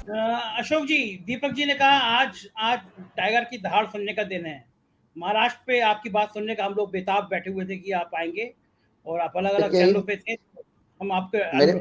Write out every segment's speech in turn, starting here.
अशोक जी, दीपक जी ने कहा आज आज टाइगर की दहाड़ सुनने का दिन है। महाराष्ट्र पे आपकी बात सुनने का हम लोग बेताब बैठे हुए थे कि आप आएंगे, और आप अलग अलग देखिए, चैनलों पे थे। हम आपके मेरे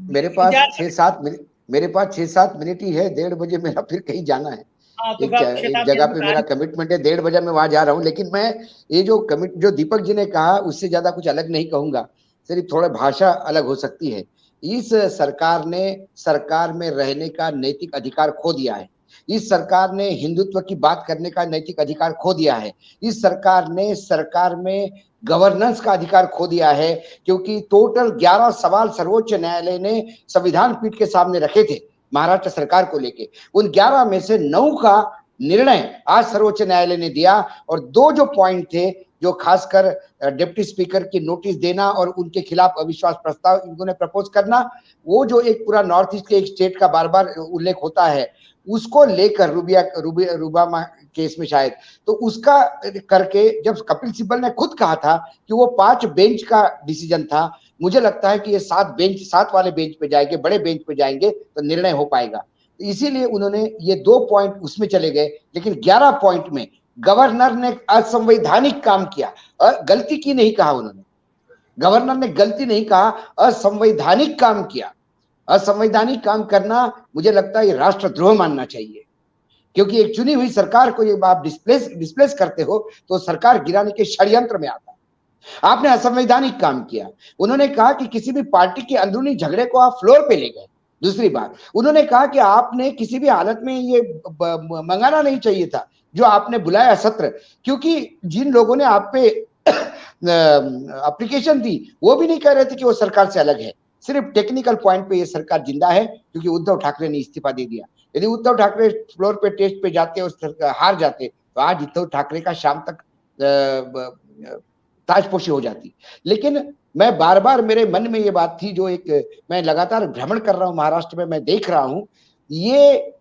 मेरे पास इंतजार कर छह रहे थे। सात मिनट मेरे पास 6-7 मिनट ही है। 1:30 बजे मेरा फिर कहीं जाना है। हाँ, तो एक अब एक शताब्दी जगह अभी पे मेरा टाइम। कमिटमेंट है, 1:30 बजे मैं वहां जा रहा हूँ। लेकिन मैं ये जो दीपक जी ने कहा उससे ज्यादा कुछ अलग नहीं कहूंगा। सिर्फ थोड़ा भाषा अलग हो सकती है। इस सरकार ने सरकार में रहने का नैतिक अधिकार खो दिया है। इस सरकार ने हिंदुत्व की बात करने का नैतिक अधिकार खो दिया है। इस सरकार ने सरकार में गवर्नेंस का अधिकार खो दिया है। क्योंकि टोटल 11 सवाल सर्वोच्च न्यायालय ने संविधान पीठ के सामने रखे थे महाराष्ट्र सरकार को लेके। उन 11 में से 9 का निर्णय आज सर्वोच्च न्यायालय ने दिया। और 2 जो पॉइंट थे, जो खासकर डिप्टी स्पीकर की नोटिस देना और उनके खिलाफ अविश्वास प्रस्ताव इन्होंने प्रपोज करना, वो जो एक पूरा नॉर्थ ईस्ट के एक स्टेट का बार बार उल्लेख होता है, उसको लेकर रुबामा केस में शायद, तो उसका करके जब कपिल सिब्बल ने खुद कहा था कि वो 5 बेंच का डिसीजन था, मुझे लगता है कि ये 7 वाले बेंच पे जाएंगे, बड़े बेंच पे जाएंगे तो निर्णय हो पाएगा। तो इसीलिए उन्होंने ये 2 पॉइंट उसमें चले गए। लेकिन 11 पॉइंट में गवर्नर ने असंवैधानिक काम किया। गलती की नहीं कहा उन्होंने, गवर्नर ने गलती नहीं कहा, असंवैधानिक काम किया। असंवैधानिक काम करना मुझे लगता है ये राष्ट्रद्रोह मानना चाहिए। क्योंकि एक चुनी हुई सरकार को जब आप डिस्प्लेस करते हो तो सरकार गिराने के षड्यंत्र में आता है। आपने असंवैधानिक काम किया। उन्होंने कहा कि किसी भी पार्टी के अंदरूनी झगड़े को आप फ्लोर पे ले गए। दूसरी बात, उन्होंने कहा कि आपने किसी भी हालत में ये मंगाना नहीं चाहिए था जो आपने बुलाया सत्र, क्योंकि जिन लोगों ने आप पे एप्लीकेशन दी वो भी नहीं कह रहे थे कि वो सरकार से अलग है। सिर्फ टेक्निकल पॉइंट पे ये सरकार जिंदा है क्योंकि उद्धव ठाकरे ने इस्तीफा दे दिया। यदि उद्धव ठाकरे फ्लोर पे टेस्ट पे जाते और हार जाते तो आज उद्धव ठाकरे का शाम तक ताजपोशी हो जाती। लेकिन मैं बार बार मेरे मन में ये बात थी, जो एक मैं लगातार भ्रमण कर रहा हूं महाराष्ट्र में, मैं देख रहा हूं ये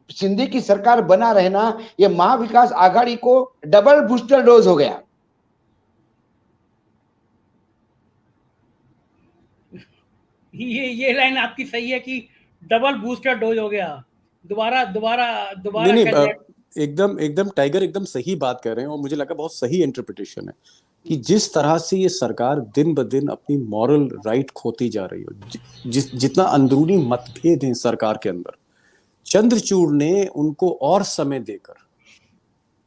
शिंदे की सरकार बना रहना, ये महाविकास आघाड़ी को डबल बूस्टर डोज हो गया। ये लाइन आपकी सही है कि डबल बूस्टर डोज हो गया। दोबारा दोबारा नहीं दोबारा नहीं, कैंडिडेट। एकदम एकदम टाइगर एकदम सही बात कर रहे हैं, और मुझे लगा बहुत सही इंटरप्रिटेशन है कि जिस तरह से ये सरकार दिन ब दिन अपनी मॉरल राइट खोती जा रही हो, जितना अंदरूनी मतभेद है सरकार के अंदर, चंद्रचूड़ ने उनको और समय देकर,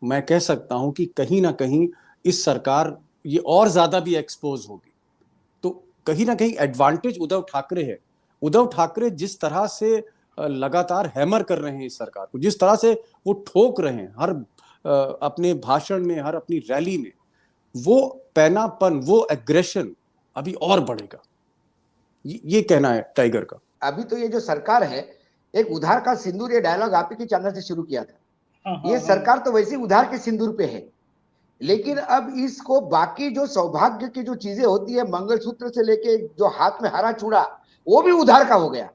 मैं कह सकता हूं कि कहीं ना कहीं इस सरकार ये और ज्यादा भी एक्सपोज होगी। तो कहीं ना कहीं एडवांटेज उद्धव ठाकरे है। उद्धव ठाकरे जिस तरह से लगातार हैमर कर रहे हैं इस सरकार को, जिस तरह से वो ठोक रहे हैं हर अपने भाषण में, हर अपनी रैली में, वो पैनापन, वो एग्रेशन अभी और बढ़ेगा। ये कहना है टाइगर का। अभी तो ये जो सरकार है, एक उधार का सिंदूर, ये डायलॉग आप ही के चैनल से शुरू किया था। हाँ ये हाँ हाँ। सरकार तो वैसे ही उधार के सिंदूर पे है। लेकिन अब इसको बाकी जो सौभाग्य की जो चीजें होती है, मंगलसूत्र से लेके जो हाथ में हरा चूड़ा, वो भी उधार का हो गया।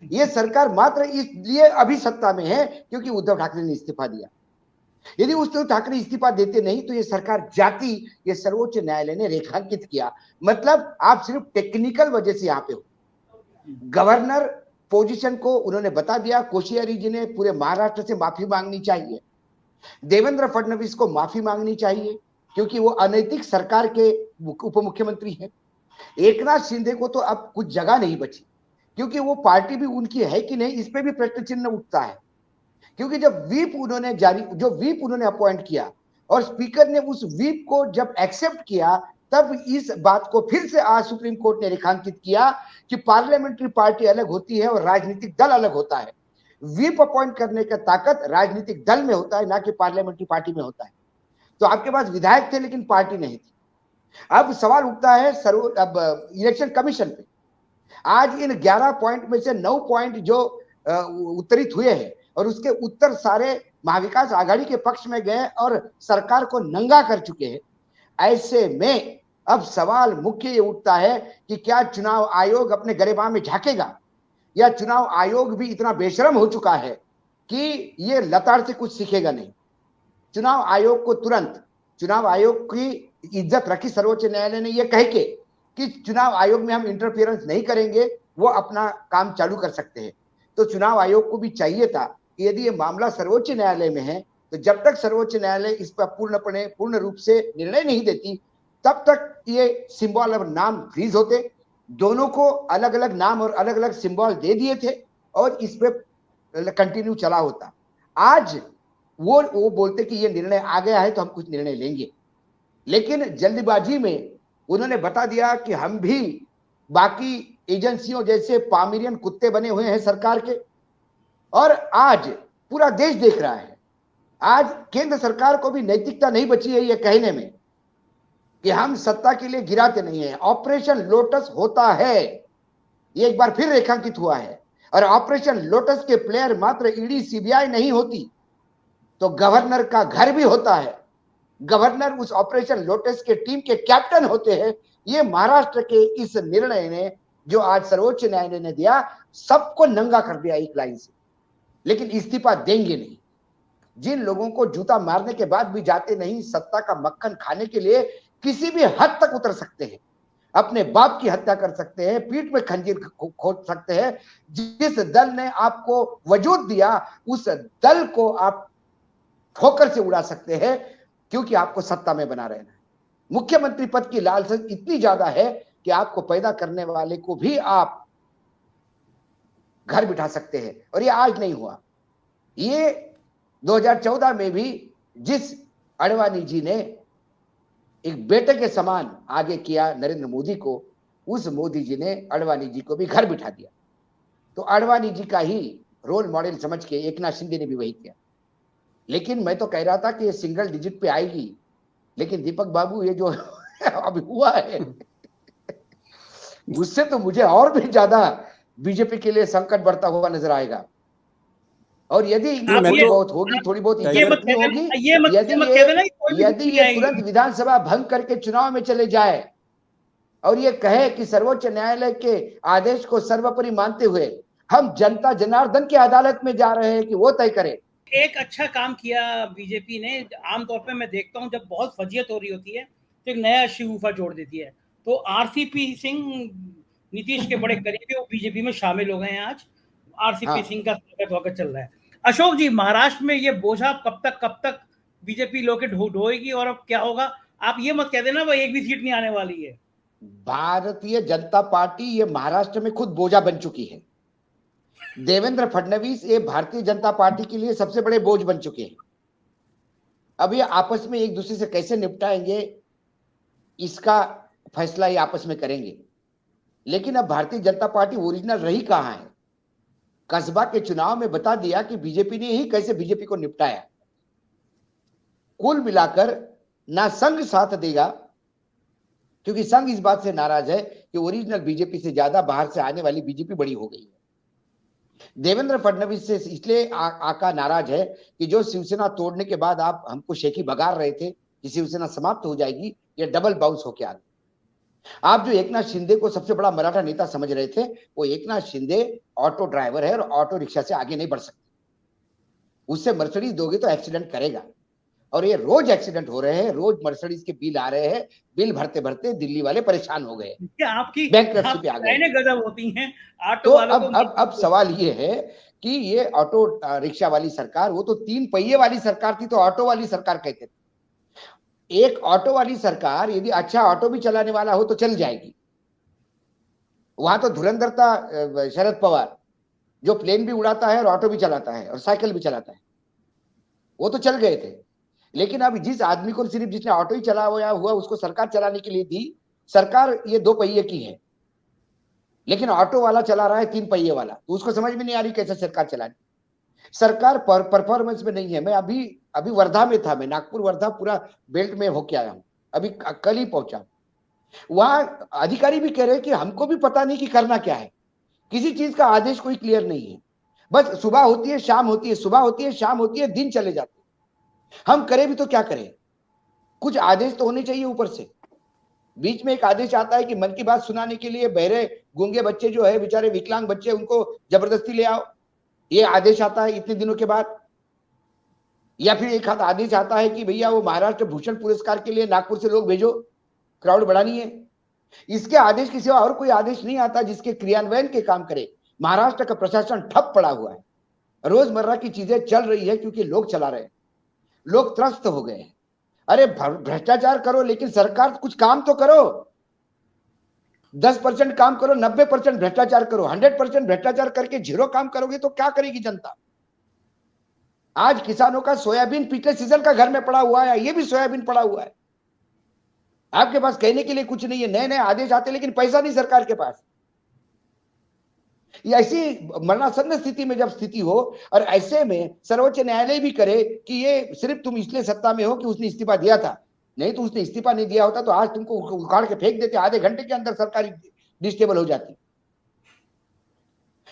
ये सरकार मात्र इसलिए अभी सत्ता में है क्योंकि उद्धव ठाकरे ने इस्तीफा दिया। यदि उद्धव ठाकरे इस्तीफा देते नहीं तो ये सरकार जाती। ये सर्वोच्च न्यायालय ने रेखांकित किया। मतलब आप सिर्फ टेक्निकल वजह से यहां पे हो। गवर्नर पोजीशन को उन्होंने बता दिया। कोश्यारी जी ने पूरे महाराष्ट्र से माफी मांगनी चाहिए। देवेंद्र फडणवीस को माफी मांगनी चाहिए क्योंकि वो अनैतिक सरकार के उप मुख्यमंत्री हैं। एकनाथ शिंदे को तो अब कुछ जगह नहीं बची, क्योंकि वो पार्टी भी उनकी है कि नहीं, इस पे भी प्रश्न चिन्ह उठता है। क्योंकि जब व्हीप उन्होंने अपॉइंट किया और स्पीकर ने उस व्हीप को जब एक्सेप्ट किया, तब इस बात को फिर से आज सुप्रीम कोर्ट ने रेखांकित किया कि पार्लियामेंट्री पार्टी अलग होती है और राजनीतिक दल अलग होता है। व्हीप अपॉइंट करने का ताकत राजनीतिक दल में होता है, ना कि पार्लियामेंट्री पार्टी में होता है। तो आपके पास विधायक थे लेकिन पार्टी नहीं थी। अब सवाल उठता है अब इलेक्शन कमीशन पे। आज इन 11 पॉइंट में से 9 पॉइंट जो उत्तरित हुए हैं और उसके उत्तर सारे महाविकास आघाड़ी के पक्ष में गए और सरकार को नंगा कर चुके हैं। ऐसे में अब सवाल मुख्य ये उठता है कि क्या चुनाव आयोग अपने गरिमा में झांकेगा, या चुनाव आयोग भी इतना बेशरम हो चुका है कि ये लताड़ से कुछ सीखेगा नहीं। चुनाव आयोग को तुरंत, चुनाव आयोग की इज्जत रखी सर्वोच्च न्यायालय ने, यह कह के कि चुनाव आयोग में हम इंटरफियरेंस नहीं करेंगे, वो अपना काम चालू कर सकते हैं। तो चुनाव आयोग को भी चाहिए था कि यदि ये मामला सर्वोच्च न्यायालय में है तो जब तक सर्वोच्च न्यायालय इस पर पूर्ण रूप से निर्णय नहीं देती तब तक ये सिंबल और नाम फ्रीज होते। दोनों को अलग अलग नाम और अलग अलग सिंबल दे दिए थे और इस पे कंटिन्यू चला होता। आज वो बोलते कि ये निर्णय आ गया है तो हम कुछ निर्णय लेंगे, लेकिन जल्दबाजी में उन्होंने बता दिया कि हम भी बाकी एजेंसियों जैसे पामिरियन कुत्ते बने हुए हैं सरकार के। और आज पूरा देश देख रहा है, आज केंद्र सरकार को भी नैतिकता नहीं बची है ये कहने में कि हम सत्ता के लिए गिराते नहीं है। ऑपरेशन लोटस होता है, ये एक बार फिर रेखांकित हुआ है, और ऑपरेशन लोटस के प्लेयर मात्र ईडी सीबीआई नहीं होती तो गवर्नर का घर भी होता है। गवर्नर उस ऑपरेशन लोटस के टीम के कैप्टन होते हैं। ये महाराष्ट्र के इस निर्णय ने जो आज सर्वोच्च न्यायालय ने दिया सबको नंगा कर दिया एक लाइन से। लेकिन इस्तीफा देंगे नहीं। जिन लोगों को जूता मारने के बाद भी जाते नहीं, सत्ता का मक्खन खाने के लिए किसी भी हद तक उतर सकते हैं, अपने बाप की हत्या कर सकते हैं, पीठ में खंजीर खोद सकते हैं। जिस दल ने आपको वजूद दिया उस दल को आप ठोकर से उड़ा सकते हैं, क्योंकि आपको सत्ता में बना रहना है। मुख्यमंत्री पद की लालसा इतनी ज्यादा है कि आपको पैदा करने वाले को भी आप घर बिठा सकते हैं, और ये आज नहीं हुआ। ये 2014 में भी जिस अडवाणी जी ने एक बेटे के समान आगे किया नरेंद्र मोदी को, उस मोदी जी ने अडवाणी जी को भी घर बिठा दिया। तो अडवाणी जी का ही रोल मॉडल समझ के एकनाथ शिंदे ने भी वही किया। लेकिन मैं तो कह रहा था कि ये सिंगल डिजिट पे आएगी, लेकिन दीपक बाबू ये जो अभी हुआ है उससे तो मुझे और भी ज्यादा बीजेपी के लिए संकट बढ़ता हुआ नजर आएगा। और यदि बहुत होगी, थोड़ी बहुत होगी, यदि ये तुरंत विधानसभा भंग करके चुनाव में चले जाए और ये कहे कि सर्वोच्च न्यायालय के आदेश को सर्वोपरि मानते हुए हम जनता जनार्दन की अदालत में जा रहे हैं कि वो तय करे। एक अच्छा काम किया बीजेपी ने। आमतौर पे मैं देखता हूं जब बहुत फजीयत हो रही होती है तो एक नया शिगुफा जोड़ देती है। तो आरसीपी सिंह नीतीश के बड़े करीबी वो बीजेपी में शामिल हो गए हैं। आज आरसीपी सिंह का स्वागत चल रहा है। अशोक जी, महाराष्ट्र में ये बोझा कब तक बीजेपी लोग ढोएगी और अब क्या होगा? आप ये मत कह देना वो एक भी सीट नहीं आने वाली है। भारतीय जनता पार्टी ये महाराष्ट्र में खुद बोझा बन चुकी है। देवेंद्र फडणवीस ये भारतीय जनता पार्टी के लिए सबसे बड़े बोझ बन चुके हैं। अब ये आपस में एक दूसरे से कैसे निपटाएंगे इसका फैसला ये आपस में करेंगे। लेकिन अब भारतीय जनता पार्टी ओरिजिनल रही कहां है? कस्बा के चुनाव में बता दिया कि बीजेपी ने ही कैसे बीजेपी को निपटाया। कुल मिलाकर ना संघ साथ देगा, क्योंकि संघ इस बात से नाराज है कि ओरिजिनल बीजेपी से ज्यादा बाहर से आने वाली बीजेपी बड़ी हो गई है। देवेंद्र फडणवीस से इसलिए आका नाराज है कि जो शिवसेना तोड़ने के बाद आप हमको शेखी बगार रहे थे कि शिवसेना समाप्त हो जाएगी, ये डबल बाउंस होके आ गई। आप जो एकनाथ शिंदे को सबसे बड़ा मराठा नेता समझ रहे थे, वो एकनाथ शिंदे ऑटो ड्राइवर है और ऑटो रिक्शा से आगे नहीं बढ़ सकते। उससे मर्सिडीज दोगे तो एक्सीडेंट करेगा, और ये रोज एक्सीडेंट हो रहे हैं, रोज मर्सिडीज के बिल आ रहे हैं। बिल भरते भरते दिल्ली वाले परेशान हो गए, आपकी बैंकरप्सी पे आ गए। गजब होती हैं ऑटो तो वालों को। अब सवाल ये है कि ये ऑटो रिक्शा वाली सरकार, वो तो 3 पहिए वाली सरकार थी, तो ऑटो वाली सरकार कहते थे। एक ऑटो वाली सरकार यदि अच्छा ऑटो भी चलाने वाला हो तो चल जाएगी। वहां तो धुरंधर था शरद पवार, जो प्लेन भी उड़ाता है और ऑटो भी चलाता है और साइकिल भी चलाता है, वो तो चल गए थे। लेकिन अब जिस आदमी को सिर्फ जिसने ऑटो ही चला हुआ उसको सरकार चलाने के लिए दी। सरकार ये 2 पहिए की है, लेकिन ऑटो वाला चला रहा है 3 पहिए वाला, तो उसको समझ में नहीं आ रही कैसे सरकार चलानी। सरकार परफॉर्मेंस में नहीं है। मैं अभी वर्धा में था, मैं नागपुर वर्धा पूरा बेल्ट में होके आया हूं, अभी कल ही पहुंचा। वहां अधिकारी भी कह रहे हैं कि हमको भी पता नहीं कि करना क्या है, किसी चीज का आदेश कोई क्लियर नहीं है। बस सुबह होती है शाम होती है, सुबह होती है शाम होती है, दिन चले जाते हैं। हम करें भी तो क्या करें? कुछ आदेश तो होने चाहिए ऊपर से। बीच में एक आदेश आता है कि मन की बात सुनाने के लिए बहरे गूंगे बच्चे जो है, बेचारे विकलांग बच्चे, उनको जबरदस्ती ले आओ, ये आदेश आता है इतने दिनों के बाद। या फिर एक हाथ आदेश आता है कि भैया वो महाराष्ट्र भूषण पुरस्कार के लिए नागपुर से लोग भेजो, क्राउड बढ़ानी है। इसके आदेश के सिवा और कोई आदेश नहीं आता जिसके क्रियान्वयन के काम करे। महाराष्ट्र का प्रशासन ठप पड़ा हुआ है, रोजमर्रा की चीजें चल रही है क्योंकि लोग चला रहे हैं, लोग त्रस्त हो गए हैं। अरे भ्रष्टाचार करो लेकिन सरकार कुछ काम तो करो। 10% काम करो, 90% भ्रष्टाचार करो। 100% भ्रष्टाचार करके 0 काम करोगे तो क्या करेगी जनता? आज किसानों का सोयाबीन पिछले सीजन का घर में पड़ा हुआ है, ये भी सोयाबीन पड़ा हुआ है। आपके पास कहने के लिए कुछ नहीं है, नए नए आदेश आते लेकिन पैसा नहीं सरकार के पास। ये ऐसी मरणासन्न स्थिति में जब स्थिति हो और ऐसे में सर्वोच्च न्यायालय भी करे कि ये सिर्फ तुम इसलिए सत्ता में हो कि उसने इस्तीफा दिया था, नहीं तो उसने इस्तीफा नहीं दिया होता तो आज तुमको उखाड़ के फेंक देते, आधे घंटे के अंदर सरकारी डिस्टेबल हो जाती।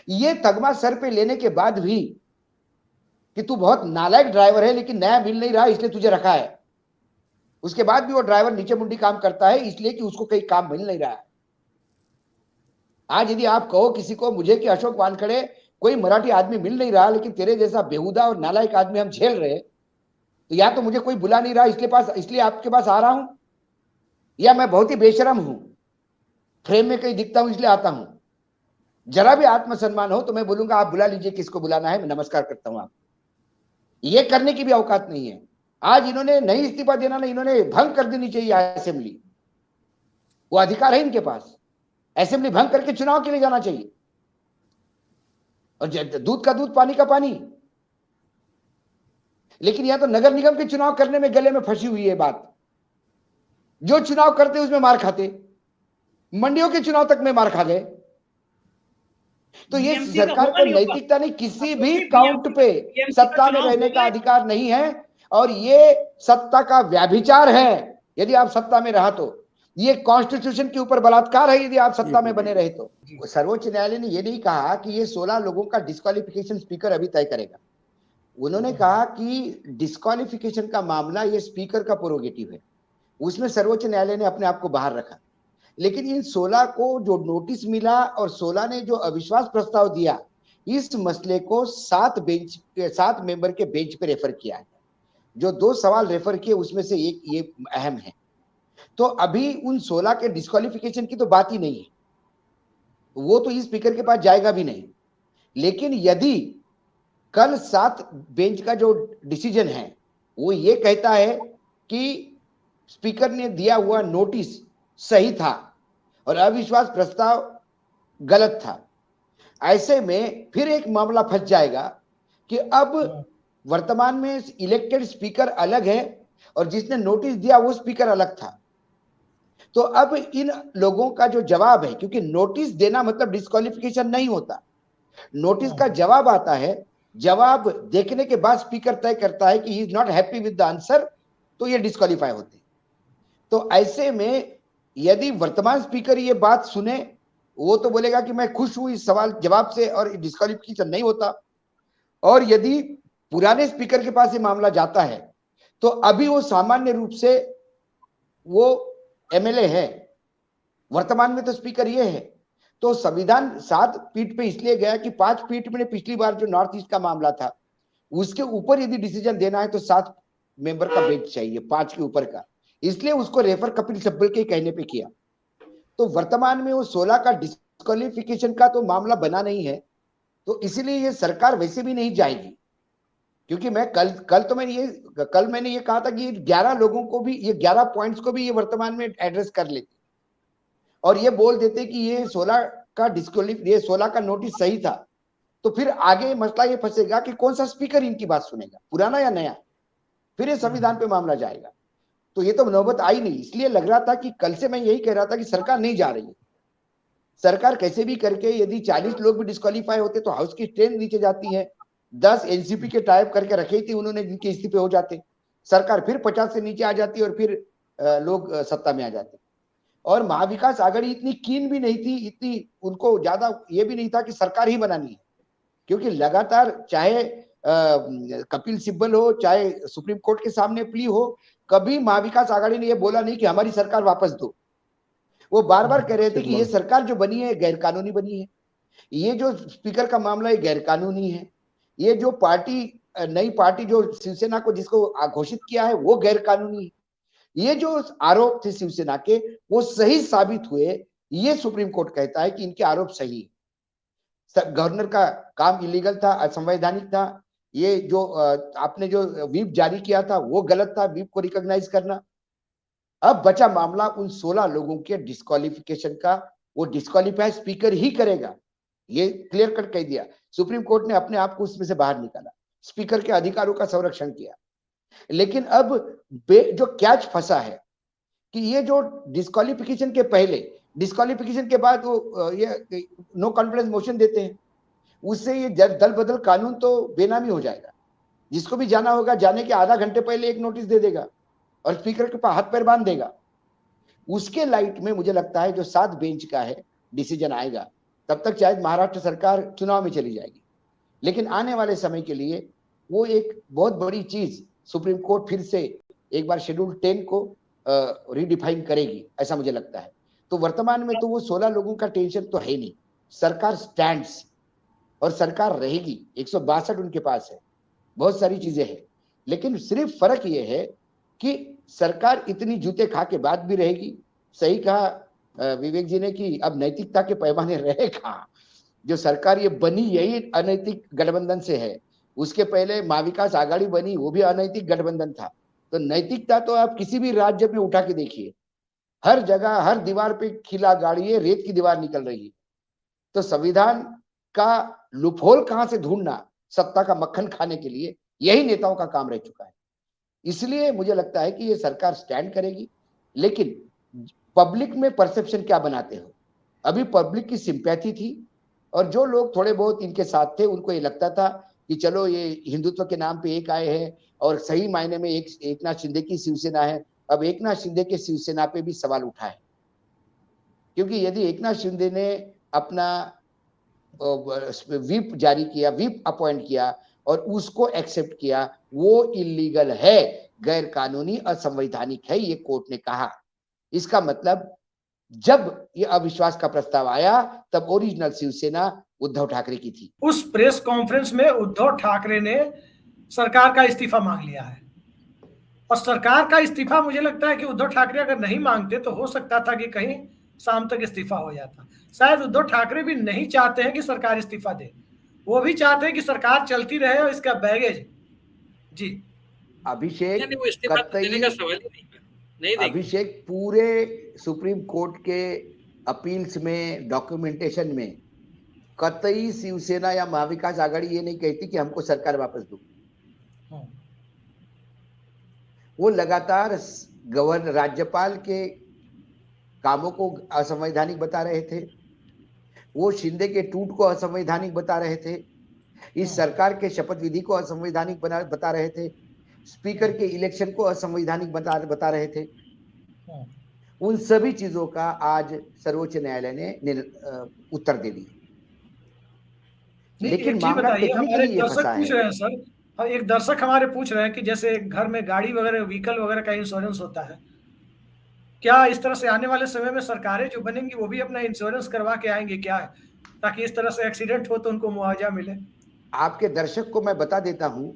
ये तगमा सर पे लेने के बाद भी कि तू बहुत नालायक ड्राइवर है लेकिन नया मिल नहीं रहा इसलिए तुझे रखा है, उसके बाद भी वो ड्राइवर नीचे मुंडी काम करता है इसलिए कि उसको कहीं काम मिल नहीं रहा है। आज यदि आप कहो किसी को मुझे कि अशोक वानखेड़े कोई मराठी आदमी मिल नहीं रहा लेकिन तेरे जैसा बेहुदा और नालायक आदमी हम झेल रहे, तो या तो मुझे कोई बुला नहीं रहा इसलिए आपके पास आ रहा हूं, या मैं बहुत ही बेशरम हूं, फ्रेम में कहीं दिखता हूं इसलिए आता हूं। जरा भी आत्मसम्मान हो तो मैं बोलूंगा आप बुला लीजिए किसको बुलाना है, मैं नमस्कार करता हूं। आप ये करने की भी औकात नहीं है। आज इन्होंने नहीं इस्तीफा देना, नहीं इन्होंने भंग कर देनी चाहिए असेंबली, वो अधिकार है इनके पास। असेंबली भंग करके चुनाव के लिए जाना चाहिए, और दूध का दूध पानी का पानी। लेकिन या तो नगर निगम के चुनाव करने में गले में फंसी हुई है बात, जो चुनाव करते उसमें मार खाते, मंडियों के चुनाव तक में मार खा गए। तो ये सरकार को नैतिकता नहीं, किसी भी काउंट पे सत्ता में रहने का अधिकार नहीं है, और ये सत्ता का व्याभिचार है। यदि आप सत्ता में रहा तो ये कॉन्स्टिट्यूशन के ऊपर बलात्कार है, यदि आप सत्ता में बने रहे तो। सर्वोच्च न्यायालय ने ये नहीं कहा कि ये 16 लोगों का डिस्क्वालिफिकेशन स्पीकर अभी तय करेगा। उन्होंने कहा कि डिस्क्वालिफिकेशन का मामला ये स्पीकर का प्रोगेटिव है, उसमें सर्वोच्च न्यायालय ने अपने आप को बाहर रखा। लेकिन इन 16 को जो नोटिस मिला और 16 ने जो अविश्वास प्रस्ताव दिया, इस मसले को 7 मेंबर के बेंच पे रेफर किया है। जो 2 सवाल रेफर किए उसमें से एक ये अहम है। तो अभी उन 16 के डिस्क्वालिफिकेशन की तो बात ही नहीं है, वो तो इस स्पीकर के पास जाएगा भी नहीं। लेकिन यदि कल 7 बेंच का जो डिसीजन है वो ये कहता है कि स्पीकर ने दिया हुआ नोटिस सही था और अविश्वास प्रस्ताव गलत था, ऐसे में फिर एक मामला फंस जाएगा कि अब वर्तमान में इलेक्टेड स्पीकर अलग है और जिसने नोटिस दिया वो स्पीकर अलग था। तो अब इन लोगों का जो जवाब है, क्योंकि नोटिस देना मतलब डिस्क्वालिफिकेशन नहीं होता, नोटिस का जवाब आता है, जवाब देखने के बाद स्पीकर तय करता है कि he is not happy with the answer, तो ये डिस्क्वालीफाई होते। तो ऐसे में यदि वर्तमान स्पीकर ये बात सुने, वो तो बोलेगा कि मैं खुश हूं इस सवाल जवाब से और डिस्क्वालिफिकेशन नहीं होता। और यदि पुराने स्पीकर के पास ये मामला जाता है तो अभी वो सामान्य रूप से वो एमएलए है, वर्तमान में तो स्पीकर ये है। तो संविधान 7 पीठ पे इसलिए गया कि 5 पीठ में पिछली बार जो नॉर्थ ईस्ट का मामला था उसके ऊपर यदि डिसीजन देना है तो 7 मेंबर का बेंच चाहिए, 5 के ऊपर का, इसलिए उसको रेफर कपिल सिब्बल के कहने पे किया। तो वर्तमान में वो 16 का डिस्क्वालिफिकेशन का तो मामला बना नहीं है, तो इसीलिए ये सरकार वैसे भी नहीं जाएगी। क्योंकि मैं कल मैंने ये कहा था कि 11 लोगों को भी, ये 11 पॉइंट्स को भी ये वर्तमान में एड्रेस कर लेते और ये बोल देते कि ये 16 का नोटिस सही था। तो फिर आगे मसला ये फंसेगा कि कौन सा स्पीकर इनकी बात सुनेगा, पुराना या नया, फिर ये संविधान पे मामला जाएगा। तो ये तो नौबत आई नहीं। इसलिए लग रहा था कि कल से मैं यही कह रहा था कि सरकार नहीं जा रही है। सरकार कैसे भी करके, यदि 40 लोग भी डिस्क्वालीफाई होते तो हाउस की स्ट्रेंथ नीचे जाती है। 10 एनसीपी के टाइप करके रखे थी उन्होंने, जिनके इस्तीफे हो जाते, सरकार फिर 50 से नीचे आ जाती और फिर लोग सत्ता में आ जाते। और महाविकास आघाड़ी इतनी कीन भी नहीं थी, इतनी उनको ज्यादा ये भी नहीं था कि सरकार ही बनानी है, क्योंकि लगातार चाहे कपिल सिब्बल हो, चाहे सुप्रीम कोर्ट के सामने प्ली हो, कभी महाविकास आघाड़ी ने ये बोला नहीं कि हमारी सरकार वापस दो। वो बार बार कह रहे थे कि ये सरकार जो बनी है गैर कानूनी बनी है, ये जो स्पीकर का मामला है गैर कानूनी है, ये जो नई पार्टी जो शिवसेना को जिसको घोषित किया है वो गैर कानूनी है, ये जो आरोप थे शिवसेना के वो सही साबित हुए, ये सुप्रीम कोर्ट कहता है कि इनके आरोप सही है। गवर्नर का काम इलीगल था, असंवैधानिक था। ये जो आपने जो व्हिप जारी किया था वो गलत था, व्हिप को रिकॉग्नाइज करना। अब बचा मामला उन 16 लोगों के डिस्क्वालिफिकेशन का। वो डिस्क्वालीफाई स्पीकर ही करेगा, ये क्लियर कट कह दिया। सुप्रीम कोर्ट ने अपने आप को उसमें से बाहर निकाला, स्पीकर के अधिकारों का संरक्षण किया। लेकिन अब जो कैच फंसा है कि ये जो डिस्क्वालिफिकेशन के पहले, डिस्क्वालिफिकेशन के बाद वो ये नो कॉन्फिडेंस मोशन देते हैं, उससे ये दल बदल कानून तो बेनामी हो जाएगा। जिसको भी जाना होगा जाने के आधा घंटे पहले एक नोटिस दे देगा और स्पीकर के पास हाथ पैर बांध देगा। उसके लाइट में मुझे लगता है जो 7 बेंच का है डिसीजन आएगा, तब तक शायद महाराष्ट्र सरकार चुनाव में चली जाएगी। लेकिन आने वाले समय के लिए वो एक बहुत बड़ी चीज सुप्रीम कोर्ट फिर से एक बार शेड्यूल 10 को रिडिफाइन करेगी, ऐसा मुझे लगता है। तो वर्तमान में तो वो 16 लोगों का टेंशन तो है नहीं, सरकार स्टैंड्स और सरकार रहेगी। 162 उनके पास है, बहुत सारी चीजें हैं। लेकिन सिर्फ फर्क ये है कि सरकार इतनी जूते खा के बाद भी रहेगी। सही कहा विवेक जी ने कि अब नैतिकता के पैमाने रहे कहाँ। जो सरकार ये बनी यही अनैतिक गठबंधन से है। उसके पहले महाविकास आघाड़ी बनी, वो भी अनैतिक गठबंधन था। तो नैतिकता तो आप किसी भी राज्य में उठा के देखिए, हर जगह हर दीवार पे खिला गाड़ी है, रेत की दीवार निकल रही है। तो संविधान का लूपहोल कहां से ढूंढना सत्ता का मक्खन खाने के लिए, यही नेताओं का काम रह चुका है। इसलिए मुझे लगता है कि ये सरकार स्टैंड करेगी। लेकिन पब्लिक में परसेप्शन क्या बनाते हो? अभी पब्लिक की सिंपैथी थी और जो लोग थोड़े बहुत इनके साथ थे उनको ये लगता था कि चलो ये हिंदुत्व के नाम पे एक आए हैं और सही मायने में एकनाथ शिंदे की शिवसेना है। अब एकनाथ शिंदे के शिवसेना पे भी सवाल उठा है, क्योंकि यदि एकनाथ शिंदे ने अपना व्हिप जारी किया, व्हिप अपॉइंट किया और उसको एक्सेप्ट किया, वो इलीगल है, गैर कानूनी, असंवैधानिक है, ये कोर्ट ने कहा। इसका मतलब जब ये अविश्वास का प्रस्ताव आया तब ओरिजिनल शिवसेना उद्धव ठाकरे की थी। उस प्रेस कॉन्फ्रेंस में उद्धव ठाकरे ने सरकार का इस्तीफा मांग लिया है और सरकार का इस्तीफा मुझे लगता है कि उद्धव ठाकरे अगर नहीं मांगते तो हो सकता था कि कहीं शाम तक इस्तीफा हो जाता। शायद उद्धव ठाकरे भी नहीं चाहते हैं कि सरकार इस्तीफा दे, वो भी चाहते हैं कि सरकार चलती रहे और इसका बैगेज जी अभिषेक वो इस्तीफा देने का सवाल ही नहीं अभिषेक पूरे सुप्रीम कोर्ट के अपील्स में, डॉक्यूमेंटेशन में कतई शिवसेना या महाविकास आघाड़ी ये नहीं कहती कि हमको सरकार वापस दो। वो लगातार गवर्नर, राज्यपाल के कामों को असंवैधानिक बता रहे थे, वो शिंदे के टूट को असंवैधानिक बता रहे थे, इस सरकार के शपथ विधि को असंवैधानिक बता रहे थे, स्पीकर के इलेक्शन को असंवैधानिक बता रहे थे। उन सभी चीजों का आज सर्वोच्च न्यायालय ने उत्तर दे दिया। लेकिन मामला टेक्निकली ये फंसा है। सर, एक दर्शक हमारे पूछ रहे हैं कि जैसे घर में गाड़ी वगैरह, व्हीकल वगैरह का इंश्योरेंस होता है, क्या इस तरह से आने वाले समय में सरकारें जो बनेंगी वो भी अपना इंश्योरेंस करवा के आएंगे क्या, ताकि इस तरह से एक्सीडेंट हो तो उनको मुआवजा मिले? आपके दर्शक को मैं बता देता हूं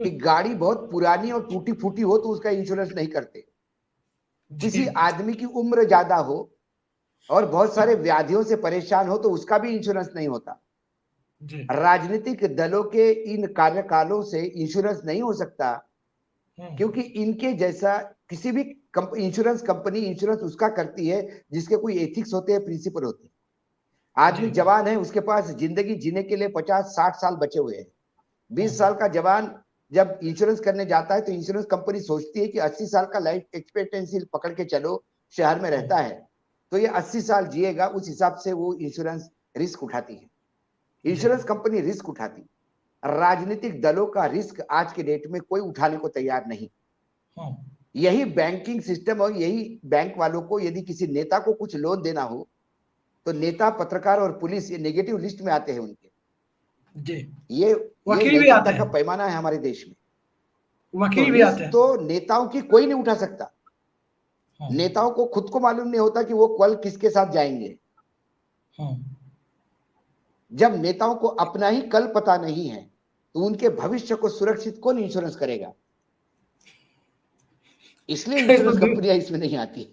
कि गाड़ी बहुत पुरानी और टूटी फूटी हो तो उसका इंश्योरेंस नहीं करते। किसी आदमी की उम्र ज्यादा हो और बहुत सारे व्याधियों से परेशान हो तो उसका भी इंश्योरेंस नहीं होता। राजनीतिक दलों के इन कार्यकालों से इंश्योरेंस नहीं हो सकता, क्योंकि इनके जैसा किसी भी इंश्योरेंस कंपनी इंश्योरेंस उसका करती है जिसके कोई एथिक्स होते हैं, प्रिंसिपल होते हैं। आदमी जवान है, उसके पास जिंदगी जीने के लिए 50-60 साल बचे हुए हैं। 20 साल का जवान जब इंश्योरेंस करने जाता है तो इंश्योरेंस कंपनी सोचती है कि 80 साल का लाइफ एक्सपेक्टेंसी पकड़ के चलो, शहर में रहता है तो ये 80 साल जिएगा, उस हिसाब से वो इंश्योरेंस रिस्क उठाती है। इंश्योरेंस कंपनी रिस्क उठाती, राजनीतिक दलों का रिस्क आज के डेट में कोई उठाने को तैयार नहीं। यही बैंकिंग सिस्टम और यही बैंक वालों को यदि किसी नेता को कुछ लोन देना हो तो नेता, पत्रकार और पुलिस ये नेगेटिव लिस्ट में आते हैं उनके। ये वकील भी आते हैं का पैमाना है हमारे देश में, वकील भी आते हैं। तो नेताओं की कोई नहीं उठा सकता। नेताओं को खुद को मालूम नहीं होता कि वो कल किसके साथ जाएंगे। जब नेताओं को अपना ही कल पता नहीं है तो उनके भविष्य को सुरक्षित कौन इंश्योरेंस करेगा? इसलिए इंश्योरेंस कंपनियां इसमें नहीं आती।